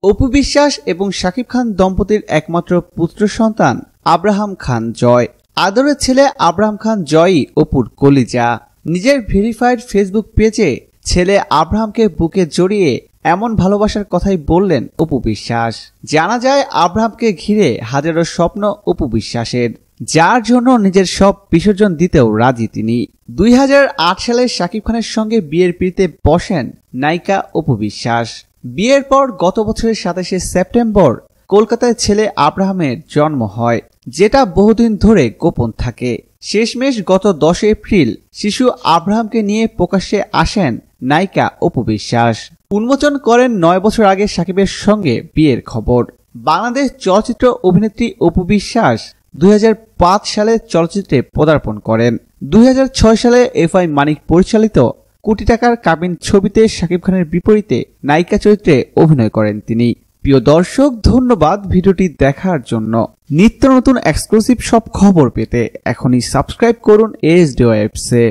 অপু বিশ্বাস এবং শাকিব খান দম্পতির একমাত্র পুত্র সন্তান আব্রাহাম খান জয়। আদরের ছেলে আব্রাহাম খান জয়ই অপুর কলিজা। নিজের ভেরিফাইড ফেসবুক পেজে ছেলে আব্রাহামকে বুকে জড়িয়ে এমন ভালোবাসার কথাই বললেন অপু বিশ্বাস। জানা যায় আব্রাহামকে ঘিরে হাজারো স্বপ্ন অপু বিশ্বাসের, যার জন্য নিজের সব বিসর্জন দিতেও রাজি তিনি। 2008 সালে শাকিব খানের সঙ্গে বিয়ের পিঁড়িতে বসেন নায়িকা অপু বিশ্বাস। বিয়ের পর গত বছরের 27শে সেপ্টেম্বর কলকাতায় ছেলে আব্রাহামের জন্ম হয়, যেটা বহুদিন ধরে গোপন থাকে। শেষমেশ গত 10 এপ্রিল শিশু আব্রাহামকে নিয়ে প্রকাশ্যে আসেন নায়িকা অপু বিশ্বাস। উন্মোচন করেন 9 বছর আগে শাকিবের সঙ্গে বিয়ের খবর। বাংলাদেশ চলচ্চিত্র অভিনেত্রী অপু বিশ্বাস 2005 সালে চলচ্চিত্রে পদার্পণ করেন। 2006 সালে এফআই মানিক পরিচালিত কোটি টাকার কাবিন ছবিতে শাকিব খানের বিপরীতে নায়িকা চরিত্রে অভিনয় করেন তিনি। প্রিয় দর্শক, ধন্যবাদ ভিডিওটি দেখার জন্য। নিত্য নতুন এক্সক্লুসিভ সব খবর পেতে এখনই সাবস্ক্রাইব করুন ASD Webs-এ।